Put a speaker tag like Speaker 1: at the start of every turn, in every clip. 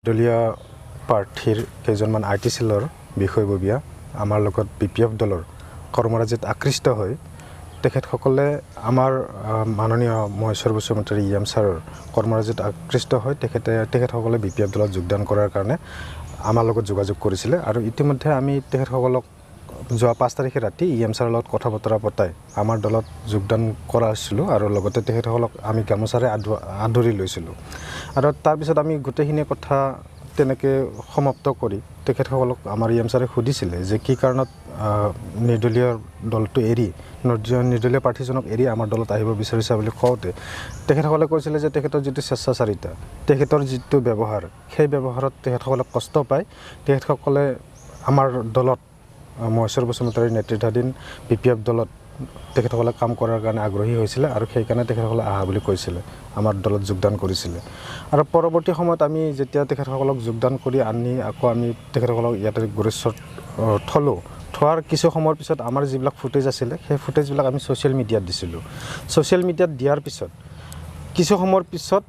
Speaker 1: দলীয় প্ৰাৰ্থীৰ কেইজনমান আইটি সেলৰ বিষয়ববীয়া আমাৰ লগত বিপিএফ দলৰ কৰ্মৰাজিত আকৃষ্ট হয় তেখেতসকলে আমাৰ মাননীয় সৰ্বোচ্চ মন্ত্ৰী ইএম ছাৰৰ কৰ্মৰাজিত আকৃষ্ট হয় তেখেতসকলে বিপিএফ দলত যোগদান কৰাৰ কাৰণে আমাৰ লগত যোগাযোগ কৰিছিলে আৰু ইতিমধ্যে আমি তেখেতসকলক যোৱা 5 তাৰিখে ৰাতি ইএম ছাৰৰ লগত কথা বতৰা পতাই আমাৰ দলত যোগদান কৰা হৈছিলোঁ আৰু লগতে তেখেতসকলক আমি গামোচাৰে আদৰি লৈছিলোঁ আৰু তাৰপিছত আমি গোটেইখিনি কথা তেনেকৈ সমাপ্ত কৰি তেখেতসকলক আমাৰ ইএম ছাৰে সুধিছিলে যে কি কাৰণত নিৰ্দলীয় দলটো এৰি নিৰ্দলীয় প্ৰাৰ্থীজনক এৰি আমাৰ দলত আহিব বিচাৰিছে বুলি কওঁতে তেখেতসকলে কৈছিলে যে তেখেতৰ যিটো স্বেচ্ছাচাৰিতা তেখেতৰ যিটো ব্যৱহাৰ সেই ব্যৱহাৰত তেখেতসকলে কষ্ট পায় তেখেতসকলে আমাৰ দলত সৰ্বোচ্চ মন্ত্ৰীৰ নেতৃত্বাধীন বিপিএফ দলত তেখেতসকলে কাম কৰাৰ কাৰণে আগ্ৰহী হৈছিলে আৰু সেইকাৰণে তেখেতসকলে আহা বুলি কৈছিলে আমাৰ দলত যোগদান কৰিছিলে আৰু পৰৱৰ্তী সময়ত আমি যেতিয়া তেখেতসকলক যোগদান কৰি আনি আকৌ আমি তেখেতসকলক ইয়াতে গুৰেশ্বৰত থোৱাৰ কিছু সময়ৰ পিছত আমাৰ যিবিলাক ফুটেজ আছিলে সেই ফুটেজবিলাক আমি ছ'চিয়েল মিডিয়াত দিছিলোঁ ছ'চিয়েল মিডিয়াত দিয়াৰ পিছত কিছু সময়ৰ পিছত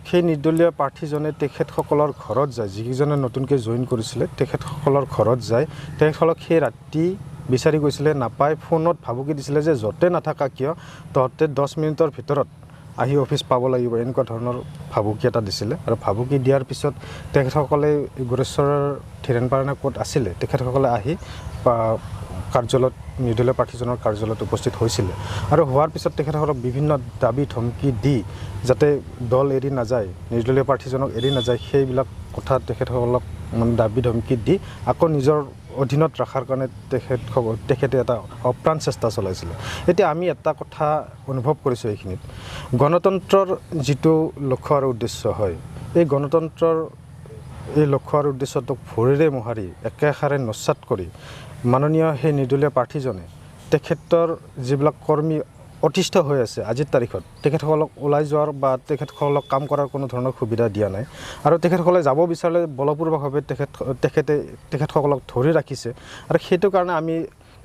Speaker 1: সেই নিৰ্দলীয় প্ৰাৰ্থীজনে তেখেতসকলৰ ঘৰত যায় যিকেইজনে নতুনকৈ জইন কৰিছিলে তেখেতসকলৰ ঘৰত যায় তেখেতসকলক সেই ৰাতি বিচাৰি গৈছিলে নাপায় ফোনত ভাবুকি দিছিলে যে য'তে নাথাকা কিয় তহঁতে 10 মিনিটৰ ভিতৰত আহি অফিচ পাব লাগিব এনেকুৱা ধৰণৰ ভাবুকি এটা দিছিলে আৰু ভাবুকি দিয়াৰ পিছত তেখেতসকলে গুৰেশ্বৰৰ ধীৰেণপাৰা ক'ত আছিলে তেখেতসকলে আহি কাৰ্যালয়ত নিৰ্দলীয় প্ৰাৰ্থীজনৰ কাৰ্যালয়ত উপস্থিত হৈছিলে আৰু হোৱাৰ পিছত তেখেতসকলক বিভিন্ন দাবী ধমকি দি যাতে দল এৰি নাযায় নিৰ্দলীয় প্ৰাৰ্থীজনক এৰি নাযায় সেইবিলাক কথা তেখেতসকলক দাবী ধমকি দি আকৌ নিজৰ অধীনত ৰখাৰ কাৰণে তেখেতে এটা অপ্ৰাণ চেষ্টা চলাইছিলে এতিয়া আমি এটা কথা অনুভৱ কৰিছোঁ এইখিনিত গণতন্ত্ৰৰ যিটো লক্ষ্য আৰু উদ্দেশ্য হয় এই গণতন্ত্ৰৰ এই লক্ষ্য আৰু উদ্দেশ্যটোক ভৰিৰে মোহাৰি একেষাৰে নস্যাৎ কৰি মাননীয় সেই নিৰ্দলীয় প্ৰাৰ্থীজনে তেখেতৰ যিবিলাক কৰ্মী অতিষ্ঠ হৈ আছে আজিৰ তাৰিখত তেখেতসকলক ওলাই যোৱাৰ বা তেখেতসকলক কাম কৰাৰ কোনো ধৰণৰ সুবিধা দিয়া নাই আৰু তেখেতসকলে যাব বিচাৰিলে বলপূৰ্বকভাৱে তেখেতসকলক ধৰি ৰাখিছে আৰু সেইটো কাৰণে আমি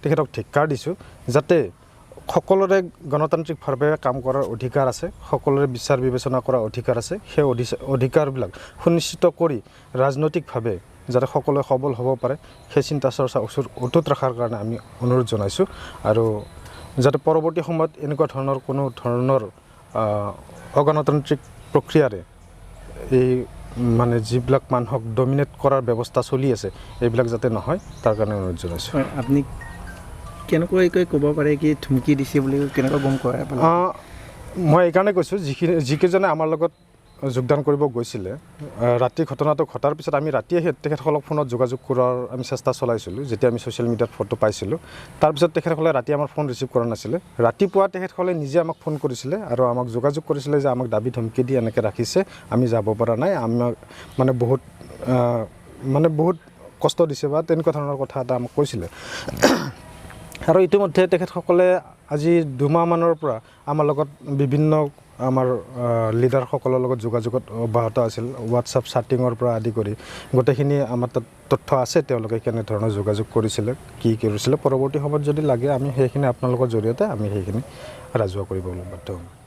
Speaker 1: তেখেতক ধিক্কাৰ দিছোঁ যাতে সকলোৰে গণতান্ত্ৰিকভাৱে কাম কৰাৰ অধিকাৰ আছে সকলোৰে বিচাৰ বিবেচনা কৰাৰ অধিকাৰ আছে সেই অধিকাৰবিলাক সুনিশ্চিত কৰি ৰাজনৈতিকভাৱে যাতে সকলোৱে সবল হ'ব পাৰে সেই চিন্তা চৰ্চা অটুট ৰখাৰ কাৰণে আমি অনুৰোধ জনাইছোঁ আৰু যাতে পৰৱৰ্তী সময়ত এনেকুৱা ধৰণৰ কোনো ধৰণৰ অগণতান্ত্ৰিক প্ৰক্ৰিয়াৰে এই মানে যিবিলাক মানুহক ডমিনেট কৰাৰ ব্যৱস্থা চলি আছে এইবিলাক যাতে নহয় তাৰ কাৰণে অনুৰোধ জনাইছোঁ
Speaker 2: আপুনি কেনেকৈ ক'ব পাৰে কি ধমকি দিছে বুলি কেনেকৈ গম কৰে
Speaker 1: মই এইকাৰণে কৈছোঁ যিকেইজনে আমাৰ লগত যোগদান কৰিব গৈছিলে ৰাতি ঘটনাটো ঘটাৰ পিছত আমি ৰাতিয়ে তেখেতসকলক ফোনত যোগাযোগ কৰাৰ আমি চেষ্টা চলাইছিলোঁ যেতিয়া আমি ছ'চিয়েল মিডিয়াত ফটো পাইছিলোঁ তাৰপিছত তেখেতসকলে ৰাতি আমাৰ ফোন ৰিচিভ কৰা নাছিলে ৰাতিপুৱা তেখেতসকলে নিজে আমাক ফোন কৰিছিলে আৰু আমাক যোগাযোগ কৰিছিলে যে আমাক দাবী ধমকি দি এনেকৈ ৰাখিছে আমি যাব পৰা নাই আমাক বহুত কষ্ট দিছে বা তেনেকুৱা ধৰণৰ কথা এটা আমাক কৈছিলে আৰু ইতিমধ্যে তেখেতসকলে আজি 2 মাহমানৰ পৰা আমাৰ লগত বিভিন্ন আমাৰ লিডাৰসকলৰ লগত যোগাযোগত অব্যাহত আছিল হোৱাটছআপ চাটিঙৰ পৰা আদি কৰি গোটেইখিনি আমাৰ তাত তথ্য আছে তেওঁলোকে কেনেধৰণৰ যোগাযোগ কৰিছিলে কি কৰিছিলে পৰৱৰ্তী সময়ত যদি লাগে আমি সেইখিনি আপোনালোকৰ জৰিয়তে আমি সেইখিনি ৰাজহুৱা কৰিবলৈ বাধ্য হ'ম